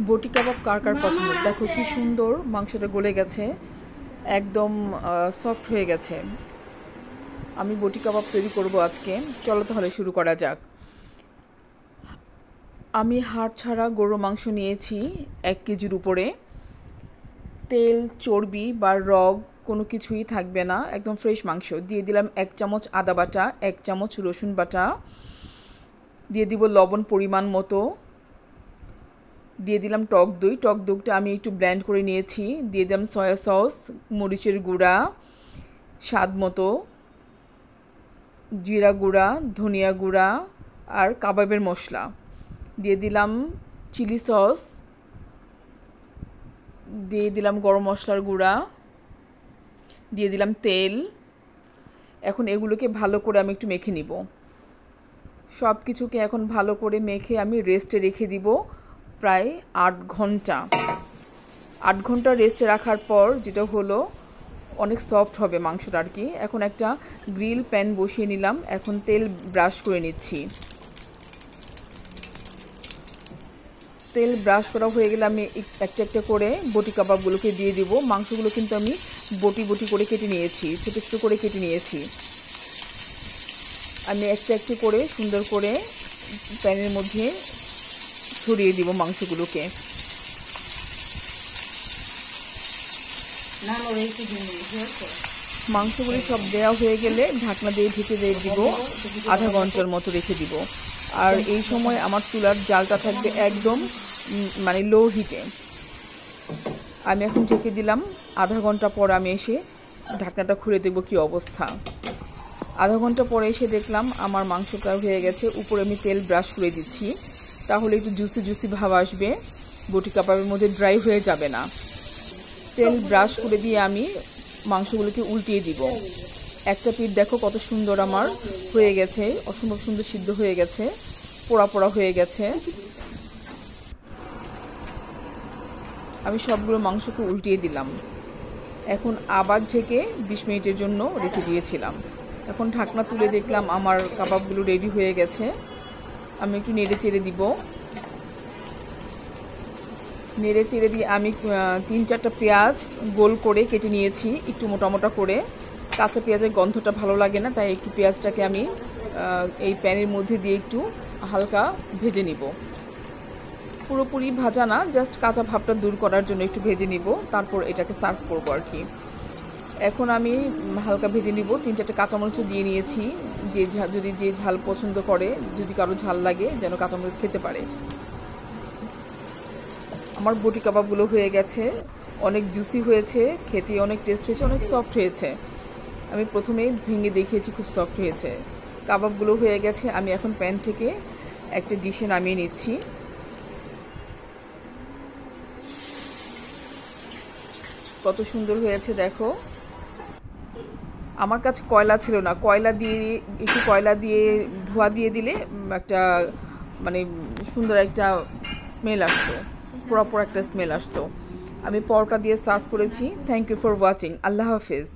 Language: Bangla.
বটি কাবাব কার কার পছন্দ? দেখো কি সুন্দর মাংসটা গলে গেছে, একদম সফট হয়ে গেছে। আমি বটি কাবাব তৈরি করব আজকে। চলো তাহলে শুরু করা যাক। আমি হাড় ছাড়া গরুর মাংস নিয়েছি 1 কেজির উপরে। তেল, চর্বি বা রগ কোনো কিছুই থাকবে না, একদম ফ্রেশ মাংস। দিয়ে দিলাম 1 চামচ আদা বাটা, 1 চামচ রসুন বাটা, দিয়ে দিব লবণ পরিমাণ মতো, দিয়ে দিলাম টক দই। টক দইটা আমি একটু ব্লেন্ড করে নিয়েছি। দিয়ে দিলাম সয়া সস, মরিচের গুঁড়া স্বাদ মতো, জিরা গুঁড়া, ধনিয়া গুঁড়া আর কাবাবের মশলা। দিয়ে দিলাম চিলি সস, দিয়ে দিলাম গরম মশলার গুঁড়া, দিয়ে দিলাম তেল। এখন এগুলোকে ভালো করে আমি একটু মেখে নিব। সব কিছুকে এখন ভালো করে মেখে আমি রেস্টে রেখে দিব প্রায় 8 ঘন্টা। 8 ঘন্টা রেস্টে রাখার পর যেটা হলো, অনেক সফট হবে মাংসটা আর কি। এখন একটা গ্রিল প্যান বসিয়ে নিলাম, এখন তেল ব্রাশ করে নিচ্ছি। তেল ব্রাশ করা হয়ে গেলে আমি একটা একটা করে বটি কাবাবগুলোকে দিয়ে দিব। মাংসগুলো কিন্তু আমি বটি বটি করে কেটে নিয়েছি, ছোটো ছোটো করে কেটে নিয়েছি। আমি একটা একটা করে সুন্দর করে প্যানের মধ্যে ছড়িয়ে দিব মাংসগুলোকে। মাংসগুলি সব দেওয়া হয়ে গেলে ঢাকনা দিয়ে ঢেকে দিয়ে দিব, আধা ঘন্টার মতো রেখে দিব। আর এই সময় আমার চুলার জালটা থাকবে একদম মানে লো হিটে। আমি এখন ঢেকে দিলাম। আধা ঘন্টা পর আমি এসে ঢাকনাটা খুলে দেখব কী অবস্থা। আধা ঘন্টা পরে এসে দেখলাম আমার মাংসটা হয়ে গেছে। উপরে আমি তেল ব্রাশ করে দিচ্ছি, তাহলে একটু জুসি জুসি ভাব আসবে, বটি কাবাবের মধ্যে ড্রাই হয়ে যাবে না। তেল ব্রাশ করে দিয়ে আমি মাংসগুলোকে উল্টিয়ে দিব। একটা পিঠ দেখো কত সুন্দর আমার হয়ে গেছে, অসম্ভব সুন্দর সিদ্ধ হয়ে গেছে, পোড়া পোড়া হয়ে গেছে। আমি সবগুলো মাংসকে উল্টিয়ে দিলাম। এখন আবার ঢেকে 20 মিনিটের জন্য রেখে দিয়েছিলাম। এখন ঢাকনা তুলে দেখলাম আমার কাবাবগুলো রেডি হয়ে গেছে। আমি একটু নেড়ে চেড়ে দিব। নেড়ে চেড়ে দিয়ে আমি 3-4টা পেঁয়াজ গোল করে কেটে নিয়েছি, একটু মোটা মোটা করে। কাঁচা পেঁয়াজের গন্ধটা ভালো লাগে না, তাই একটু পেঁয়াজটাকে আমি এই প্যানের মধ্যে দিয়ে একটু হালকা ভেজে নিব। পুরোপুরি ভাজা না, জাস্ট কাঁচা ভাবটা দূর করার জন্য একটু ভেজে নিব, তারপর এটাকে সার্ভ করবো আর কি। এখন আমি হালকা ভেজে নিব। 3-4টা কাঁচামরিচও দিয়ে নিয়েছি, যদি যে ঝাল পছন্দ করে, যদি কারো ঝাল লাগে যেন কাঁচামরিচ খেতে পারে। আমার বটি কাবাবগুলো হয়ে গেছে, অনেক জুসি হয়েছে, খেতে অনেক টেস্ট হয়েছে, অনেক সফট হয়েছে। আমি প্রথমেই ভেঙে দেখিয়েছি, খুব সফট হয়েছে। কাবাবগুলো হয়ে গেছে, আমি এখন প্যান থেকে একটা ডিশে নামিয়ে নিচ্ছি। কত সুন্দর হয়েছে দেখো। আমার কাছে কয়লা ছিল না, কয়লা দিয়ে ধোয়া দিয়ে দিলে একটা মানে সুন্দর একটা স্মেল আসতো, প্রপার একটা স্মেল আসতো। আমি পরোটা দিয়ে সার্ভ করেছি। Thank you for watching. আল্লাহ হাফিজ।